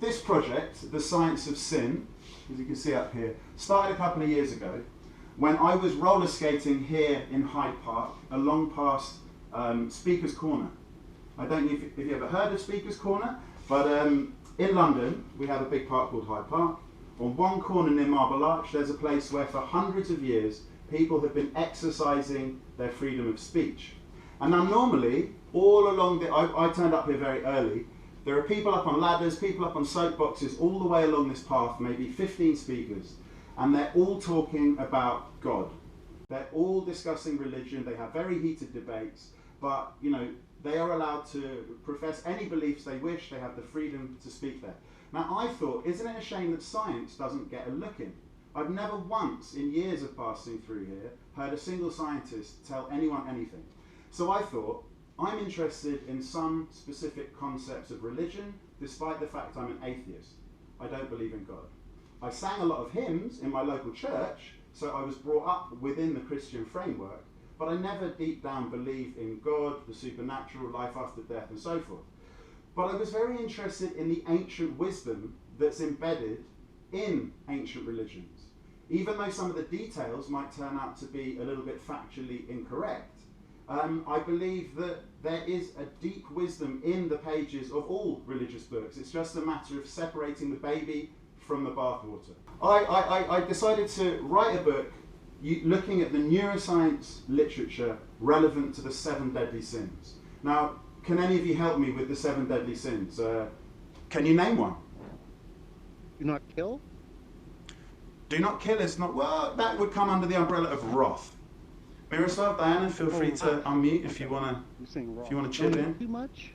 this project, the Science of Sin, as you can see up here, started a couple of years ago when I was roller skating here in Hyde Park along past Speaker's Corner. I don't know if you ever heard of Speaker's Corner, but in London we have a big park called Hyde Park. On one corner near Marble Arch there's a place where for hundreds of years people have been exercising their freedom of speech. And now normally, all along I turned up here very early, there are people up on ladders, people up on soapboxes all the way along this path, maybe 15 speakers, and they're all talking about God. They're all discussing religion, they have very heated debates, but you know, they are allowed to profess any beliefs they wish, they have the freedom to speak there. Now I thought, isn't it a shame that science doesn't get a look in? I've never once, in years of passing through here, heard a single scientist tell anyone anything. So I thought, I'm interested in some specific concepts of religion, despite the fact I'm an atheist. I don't believe in God. I sang a lot of hymns in my local church, so I was brought up within the Christian framework, but I never deep down believed in God, the supernatural, life after death, and so forth. But I was very interested in the ancient wisdom that's embedded in ancient religions. Even though some of the details might turn out to be a little bit factually incorrect, I believe that there is a deep wisdom in the pages of all religious books. It's just a matter of separating the baby from the bathwater. I decided to write a book looking at the neuroscience literature relevant to the 7 deadly sins. Now, can any of you help me with the 7 deadly sins? Can you name one? Do not kill? Do not kill is not, well, that would come under the umbrella of wrath. Miroslav, Diana, feel free to unmute if you want to chip in. Too much?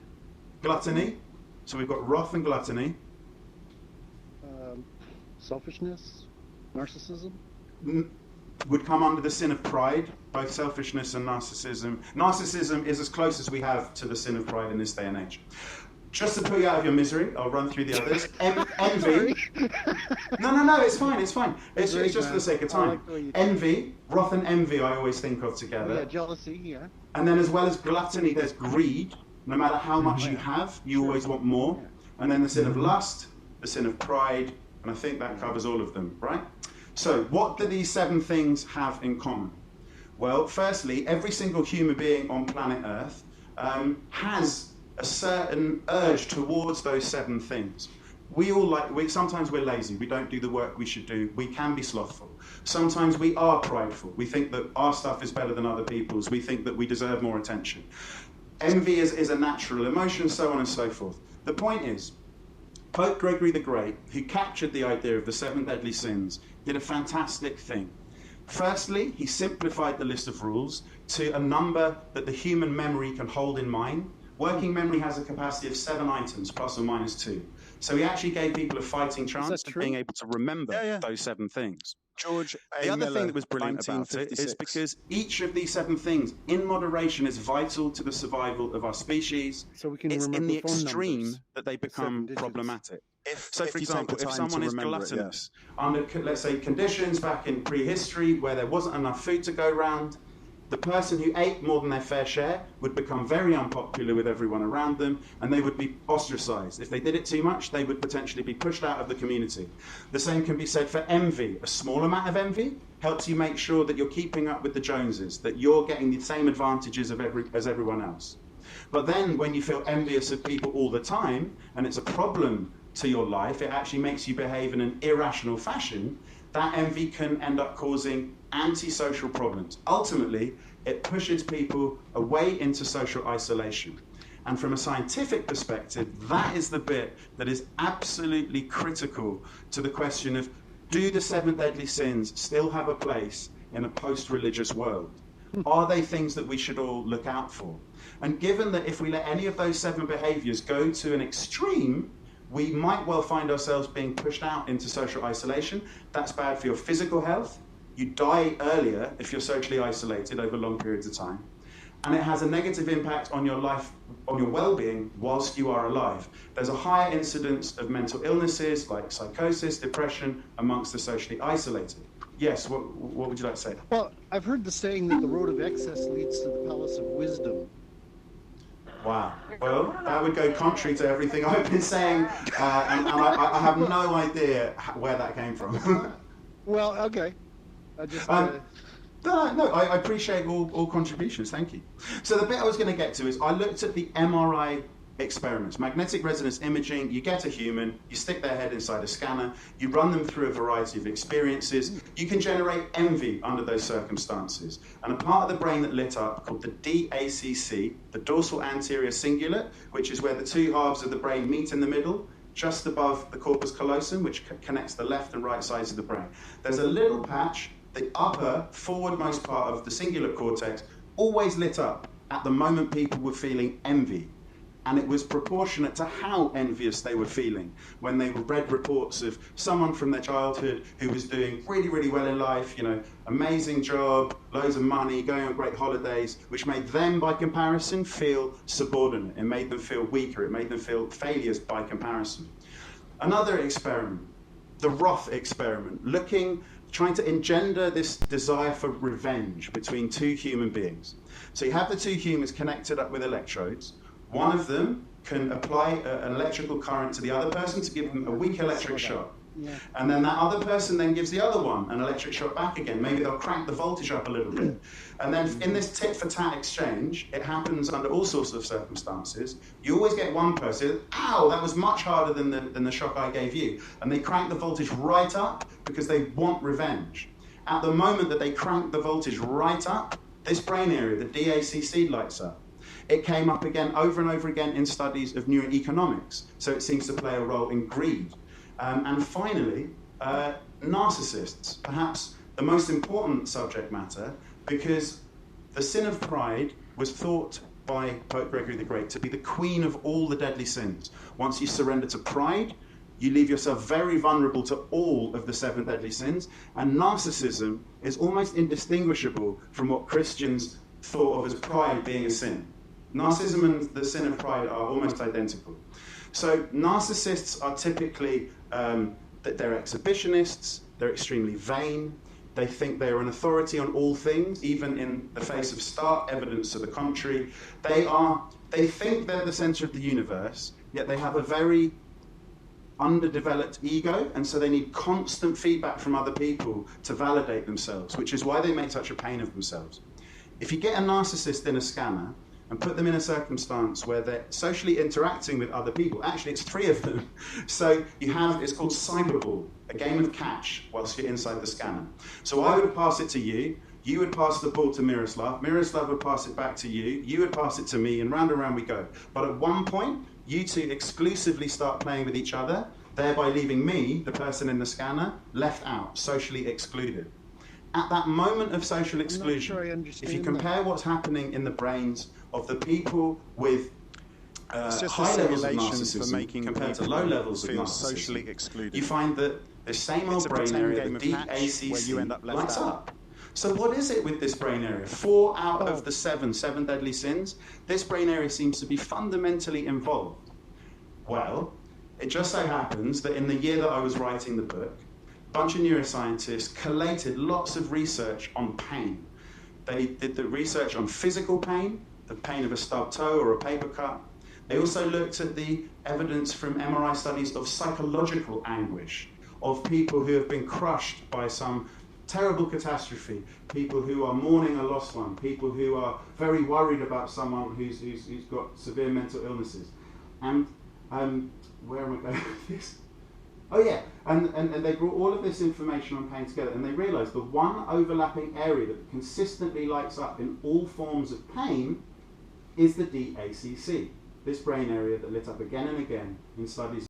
Gluttony. So we've got wrath and gluttony. Selfishness? Narcissism? Would come under the sin of pride, both selfishness and narcissism. Narcissism is as close as we have to the sin of pride in this day and age. Just to put you out of your misery, I'll run through the others. Envy. No, it's fine. It's just for the sake of time. Envy, wrath and envy I always think of together. Yeah, jealousy, yeah. And then as well as gluttony, there's greed. No matter how much you have, you always want more. And then the sin of lust, the sin of pride, and I think that covers all of them, right? So what do these 7 things have in common? Well, firstly, every single human being on planet Earth has a certain urge towards those 7 things. Sometimes we're lazy, we don't do the work we should do, we can be slothful. Sometimes we are prideful, we think that our stuff is better than other people's, we think that we deserve more attention. Envy is a natural emotion, so on and so forth. The point is, Pope Gregory the Great, who captured the idea of the 7 deadly sins, did a fantastic thing. Firstly, he simplified the list of rules to a number that the human memory can hold in mind. Working memory has a capacity of 7 items, plus or minus 2. So he actually gave people a fighting chance of being able to remember those 7 things. George The other thing that was brilliant about it is because each of these 7 things, in moderation, is vital to the survival of our species. So we can it's remember in the phone extreme numbers. that they become problematic. So, For example, if someone is gluttonous, under, let's say, conditions back in prehistory where there wasn't enough food to go around, the person who ate more than their fair share would become very unpopular with everyone around them, and they would be ostracized. If they did it too much, they would potentially be pushed out of the community. The same can be said for envy. A small amount of envy helps you make sure that you're keeping up with the Joneses, that you're getting the same advantages as everyone else. But then when you feel envious of people all the time, and it's a problem to your life, it actually makes you behave in an irrational fashion, that envy can end up causing antisocial problems. Ultimately, it pushes people away into social isolation. And from a scientific perspective, that is the bit that is absolutely critical to the question of, do the 7 deadly sins still have a place in a post-religious world? Are they things that we should all look out for? And given that if we let any of those 7 behaviors go to an extreme, we might well find ourselves being pushed out into social isolation. That's bad for your physical health. You die earlier if you're socially isolated over long periods of time. And it has a negative impact on your life, on your well-being whilst you are alive. There's a higher incidence of mental illnesses like psychosis, depression amongst the socially isolated. Yes, what would you like to say? Well, I've heard the saying that the road of excess leads to the palace of wisdom. Wow. Well, that would go contrary to everything I've been saying, and I have no idea where that came from. Well, okay. I just. No, I appreciate all contributions. Thank you. So the bit I was going to get to is I looked at the MRI experiments, magnetic resonance imaging. You get a human, you stick their head inside a scanner, you run them through a variety of experiences. You can generate envy under those circumstances. And a part of the brain that lit up called the DACC, the dorsal anterior cingulate, which is where the two halves of the brain meet in the middle, just above the corpus callosum, which connects the left and right sides of the brain. There's a little patch, the upper forwardmost part of the cingulate cortex, always lit up at the moment people were feeling envy. And it was proportionate to how envious they were feeling when they read reports of someone from their childhood who was doing really, really well in life, amazing job, loads of money, going on great holidays, which made them, by comparison, feel subordinate. It made them feel weaker. It made them feel failures by comparison. Another experiment, the Roth experiment, trying to engender this desire for revenge between two human beings. So you have the two humans connected up with electrodes. One of them can apply an electrical current to the other person to give them a weak electric shock. Yeah. And then that other person then gives the other one an electric shock back again. Maybe they'll crank the voltage up a little bit. And then in this tit-for-tat exchange, it happens under all sorts of circumstances. You always get one person, ow, that was much harder than the shock I gave you. And they crank the voltage right up because they want revenge. At the moment that they crank the voltage right up, this brain area, the DACC, lights up. It came up again over and over again in studies of neuroeconomics, so it seems to play a role in greed. And finally, narcissists, perhaps the most important subject matter, because the sin of pride was thought by Pope Gregory the Great to be the queen of all the deadly sins. Once you surrender to pride, you leave yourself very vulnerable to all of the 7 deadly sins, and narcissism is almost indistinguishable from what Christians thought of as pride being a sin. Narcissism and the sin of pride are almost identical. So narcissists are typically, they're exhibitionists, they're extremely vain, they think they're an authority on all things, even in the face of stark evidence to the contrary. They think they're the center of the universe, yet they have a very underdeveloped ego, and so they need constant feedback from other people to validate themselves, which is why they make such a pain of themselves. If you get a narcissist in a scanner, and put them in a circumstance where they're socially interacting with other people. Actually, it's 3 of them. So it's called cyberball, a game of catch whilst you're inside the scanner. So I would pass it to you, you would pass the ball to Miroslav would pass it back to you would pass it to me, and round we go. But at one point, you two exclusively start playing with each other, thereby leaving me, the person in the scanner, left out, socially excluded. At that moment of social exclusion, if you compare what's happening in the brains of the people with high levels of narcissism compared to low levels of narcissism, socially excluded, you find that the same old brain area, the DACC, lights up. So what is it with this brain area? 4 out of the 7 deadly sins, this brain area seems to be fundamentally involved. Well, it just so happens that in the year that I was writing the book, a bunch of neuroscientists collated lots of research on pain. They did the research on physical pain, the pain of a stubbed toe or a paper cut. They also looked at the evidence from MRI studies of psychological anguish, of people who have been crushed by some terrible catastrophe, people who are mourning a lost one, people who are very worried about someone who's got severe mental illnesses. And where am I going with this? Oh yeah, and they brought all of this information on pain together, and they realised the one overlapping area that consistently lights up in all forms of pain is the DACC, this brain area that lit up again and again in studies